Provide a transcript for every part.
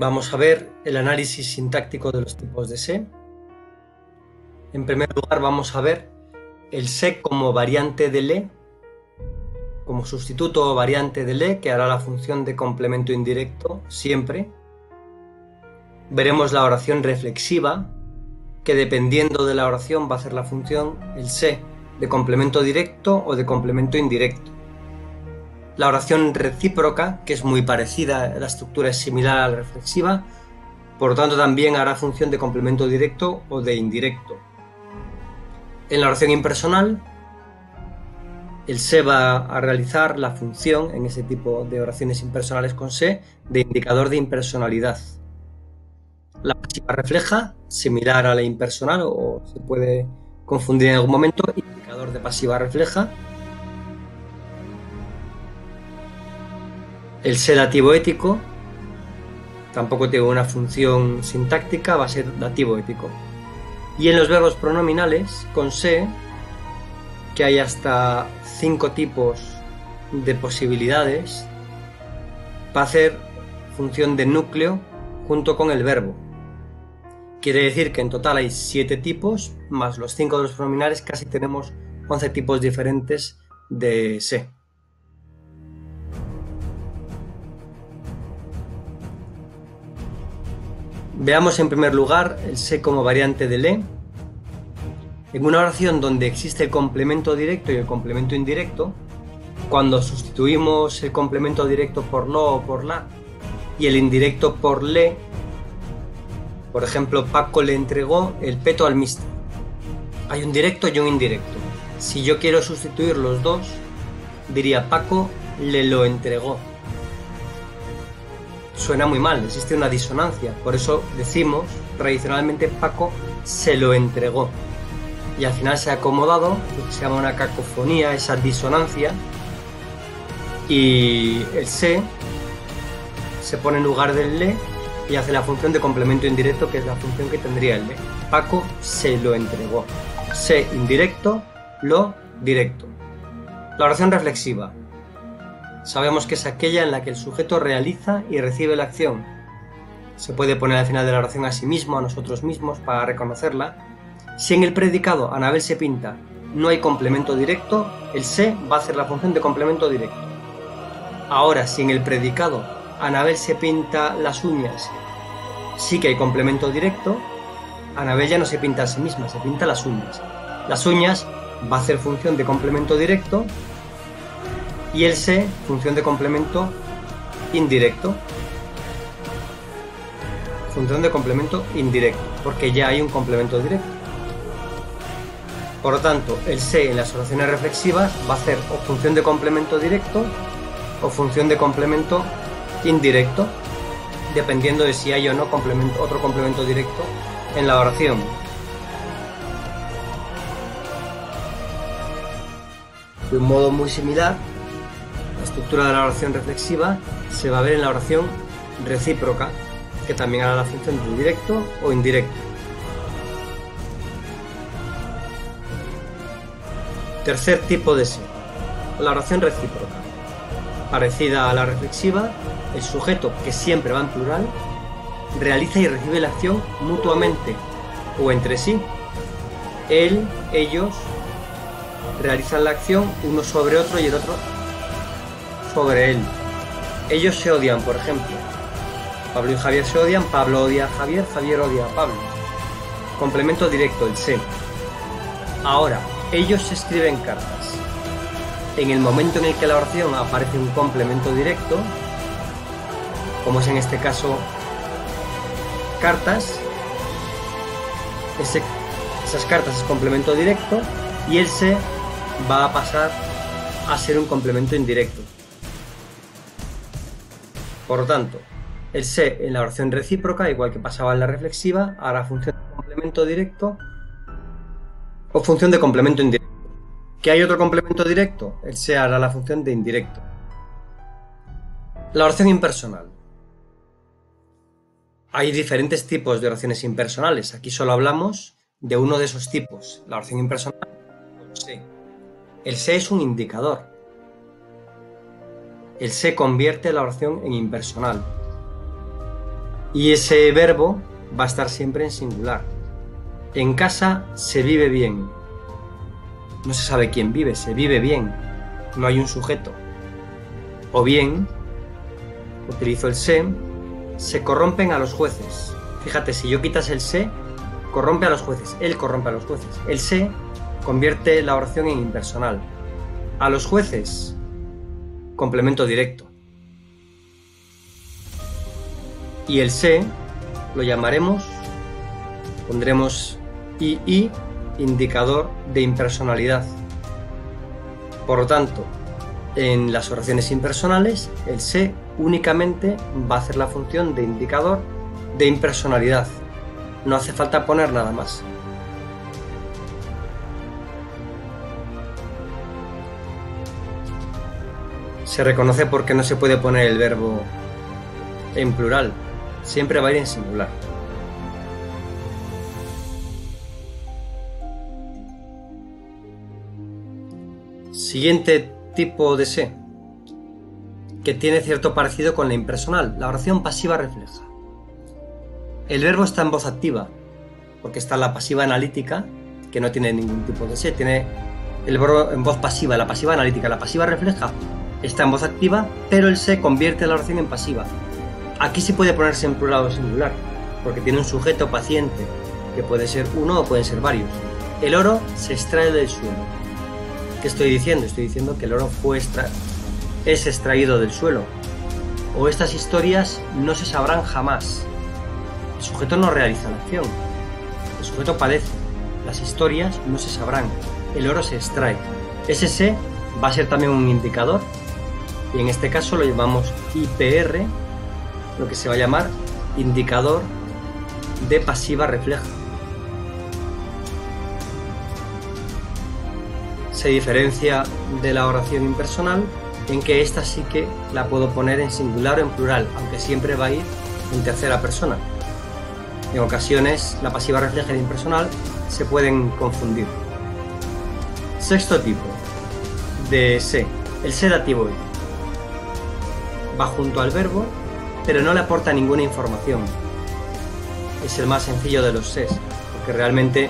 Vamos a ver el análisis sintáctico de los tipos de se. En primer lugar vamos a ver el se como variante de le, como sustituto o variante de le, que hará la función de complemento indirecto siempre. Veremos la oración reflexiva, que dependiendo de la oración va a hacer la función el se de complemento directo o de complemento indirecto. La oración recíproca, que es muy parecida, la estructura es similar a la reflexiva, por lo tanto también hará función de complemento directo o de indirecto. En la oración impersonal, el se va a realizar la función, en ese tipo de oraciones impersonales con se, de indicador de impersonalidad. La pasiva refleja, similar a la impersonal, o se puede confundir en algún momento, indicador de pasiva refleja. El se dativo ético tampoco tiene una función sintáctica, va a ser dativo ético. Y en los verbos pronominales, con se, que hay hasta 5 tipos de posibilidades, va a hacer función de núcleo junto con el verbo. Quiere decir que en total hay 7 tipos, más los 5 de los pronominales, casi tenemos 11 tipos diferentes de se. Veamos en primer lugar el se como variante de le. En una oración donde existe el complemento directo y el complemento indirecto, cuando sustituimos el complemento directo por lo o por la y el indirecto por le, por ejemplo, Paco le entregó el peto al mister. Hay un directo y un indirecto. Si yo quiero sustituir los dos, diría Paco le lo entregó. Suena muy mal, existe una disonancia, por eso decimos tradicionalmente Paco se lo entregó. Y al final se ha acomodado, lo que se llama una cacofonía, esa disonancia, y el se pone en lugar del le y hace la función de complemento indirecto, que es la función que tendría el le. Paco se lo entregó. Se indirecto, lo directo. La oración reflexiva. Sabemos que es aquella en la que el sujeto realiza y recibe la acción. Se puede poner al final de la oración a sí mismo, a nosotros mismos, para reconocerla. Si en el predicado Anabel se pinta no hay complemento directo, el se va a hacer la función de complemento directo. Ahora, si en el predicado Anabel se pinta las uñas, sí que hay complemento directo, Anabel ya no se pinta a sí misma, se pinta las uñas. Las uñas va a hacer función de complemento directo y el se función de complemento indirecto. Función de complemento indirecto, porque ya hay un complemento directo. Por lo tanto, el se en las oraciones reflexivas va a hacer o función de complemento directo o función de complemento indirecto, dependiendo de si hay o no otro complemento directo en la oración. De un modo muy similar, la estructura de la oración reflexiva se va a ver en la oración recíproca, que también hará la función de directo o indirecto. Tercer tipo de se, la oración recíproca. Parecida a la reflexiva, el sujeto, que siempre va en plural, realiza y recibe la acción mutuamente o entre sí. Él, ellos, realizan la acción uno sobre otro y el otro sobre él. Ellos se odian, por ejemplo. Pablo y Javier se odian, Pablo odia a Javier, Javier odia a Pablo. Complemento directo, el se. Ahora, ellos se escriben cartas. En el momento en el que la oración aparece un complemento directo, como es en este caso cartas, esas cartas es complemento directo y el se va a pasar a ser un complemento indirecto. Por lo tanto, el se en la oración recíproca, igual que pasaba en la reflexiva, hará función de complemento directo o función de complemento indirecto. ¿Que hay otro complemento directo? El se hará la función de indirecto. La oración impersonal. Hay diferentes tipos de oraciones impersonales. Aquí solo hablamos de uno de esos tipos, la oración impersonal con se. El se es un indicador. El se convierte la oración en impersonal. Y ese verbo va a estar siempre en singular. En casa se vive bien. No se sabe quién vive, se vive bien. No hay un sujeto. O bien, utilizo el se corrompen a los jueces. Fíjate, si yo quitas el se, corrompe a los jueces. Él corrompe a los jueces. El se convierte la oración en impersonal. A los jueces, complemento directo. Y el se lo llamaremos, pondremos II, indicador de impersonalidad. Por lo tanto, en las oraciones impersonales, el se únicamente va a hacer la función de indicador de impersonalidad. No hace falta poner nada más. Se reconoce porque no se puede poner el verbo en plural. Siempre va a ir en singular. Siguiente tipo de se, que tiene cierto parecido con la impersonal, la oración pasiva refleja. El verbo está en voz activa, porque está la pasiva analítica, que no tiene ningún tipo de se, tiene el verbo en voz pasiva, la pasiva analítica, la pasiva refleja está en voz activa, pero el se convierte la oración en pasiva. Aquí sí puede ponerse en plural o singular, porque tiene un sujeto paciente, que puede ser uno o pueden ser varios. El oro se extrae del suelo. ¿Qué estoy diciendo? Estoy diciendo que el oro es extraído del suelo. O estas historias no se sabrán jamás. El sujeto no realiza la acción. El sujeto padece. Las historias no se sabrán. El oro se extrae. Ese se va a ser también un indicador. Y en este caso lo llamamos IPR, lo que se va a llamar indicador de pasiva refleja. Se diferencia de la oración impersonal en que esta sí que la puedo poner en singular o en plural, aunque siempre va a ir en tercera persona. En ocasiones la pasiva refleja y la impersonal se pueden confundir. Sexto tipo de se, el se dativo. Va junto al verbo, pero no le aporta ninguna información. Es el más sencillo de los ses, porque realmente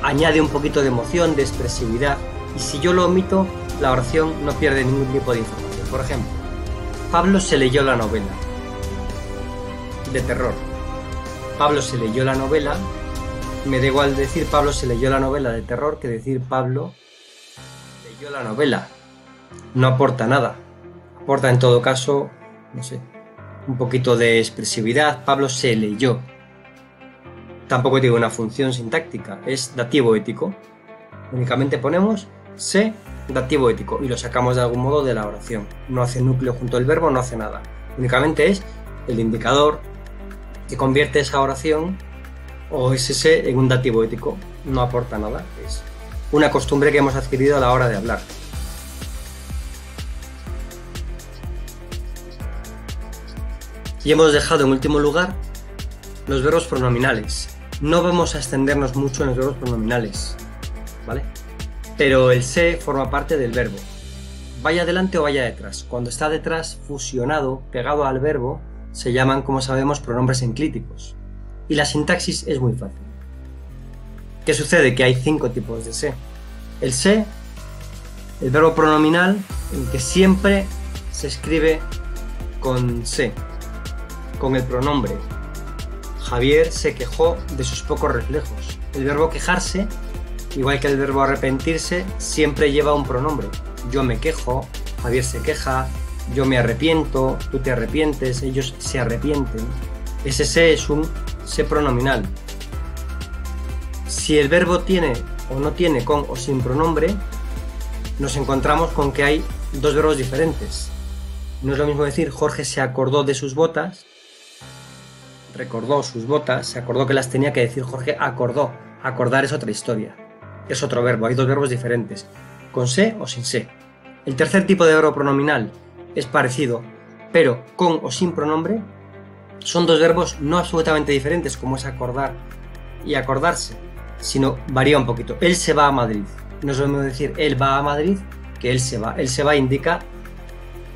añade un poquito de emoción, de expresividad, y si yo lo omito, la oración no pierde ningún tipo de información. Por ejemplo, Pablo se leyó la novela de terror. Pablo se leyó la novela, me da igual decir Pablo se leyó la novela de terror que decir Pablo leyó la novela. No aporta nada. Aporta en todo caso, no sé, un poquito de expresividad. Pablo se leyó. Tampoco tiene una función sintáctica, es dativo ético. Únicamente ponemos se dativo ético y lo sacamos de algún modo de la oración. No hace núcleo junto al verbo, no hace nada. Únicamente es el indicador que convierte esa oración o ese se en un dativo ético. No aporta nada, es una costumbre que hemos adquirido a la hora de hablar. Y hemos dejado en último lugar los verbos pronominales. No vamos a extendernos mucho en los verbos pronominales, ¿vale? Pero el se forma parte del verbo. Vaya adelante o vaya detrás. Cuando está detrás, fusionado, pegado al verbo, se llaman, como sabemos, pronombres enclíticos. Y la sintaxis es muy fácil. ¿Qué sucede? Que hay 5 tipos de se. El se, el verbo pronominal, en que siempre se escribe con se, con el pronombre. Javier se quejó de sus pocos reflejos. El verbo quejarse, igual que el verbo arrepentirse, siempre lleva un pronombre. Yo me quejo, Javier se queja, yo me arrepiento, tú te arrepientes, ellos se arrepienten. Ese se es un se pronominal. Si el verbo tiene o no tiene con o sin pronombre, nos encontramos con que hay 2 verbos diferentes. No es lo mismo decir Jorge se acordó de sus botas, recordó sus botas, se acordó que las tenía, que decir Jorge acordó. Acordar es otra historia, es otro verbo, hay 2 verbos diferentes, con se o sin se. El tercer tipo de verbo pronominal es parecido, pero con o sin pronombre. Son 2 verbos no absolutamente diferentes, como es acordar y acordarse, sino varía un poquito. Él se va a Madrid. No es lo mismo decir él va a Madrid que él se va. Él se va indica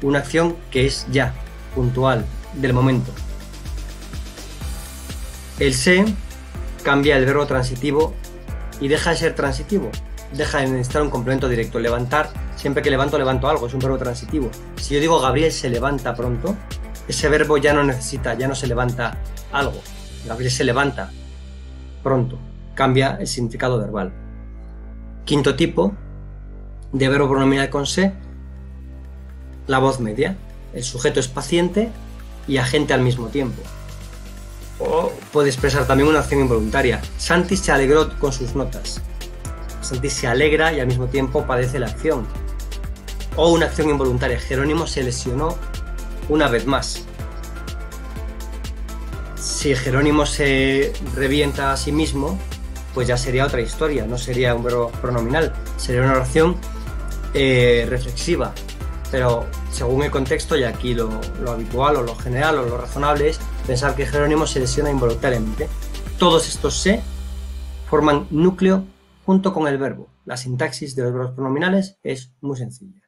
una acción que es ya, puntual, del momento. El se cambia el verbo transitivo y deja de ser transitivo. Deja de necesitar un complemento directo. Levantar, siempre que levanto algo, es un verbo transitivo. Si yo digo Gabriel se levanta pronto, ese verbo ya no se levanta algo. Gabriel se levanta pronto. Cambia el significado verbal. Quinto tipo de verbo pronominal con se, la voz media. El sujeto es paciente y agente al mismo tiempo. O puede expresar también una acción involuntaria. Santi se alegró con sus notas. Santi se alegra y al mismo tiempo padece la acción. O una acción involuntaria. Jerónimo se lesionó una vez más. Si Jerónimo se revienta a sí mismo, pues ya sería otra historia, no sería un verbo pronominal, sería una oración reflexiva. Pero según el contexto, y aquí lo habitual o lo general o lo razonable es pensar que Jerónimo se lesiona involuntariamente. Todos estos se forman núcleo junto con el verbo. La sintaxis de los verbos pronominales es muy sencilla.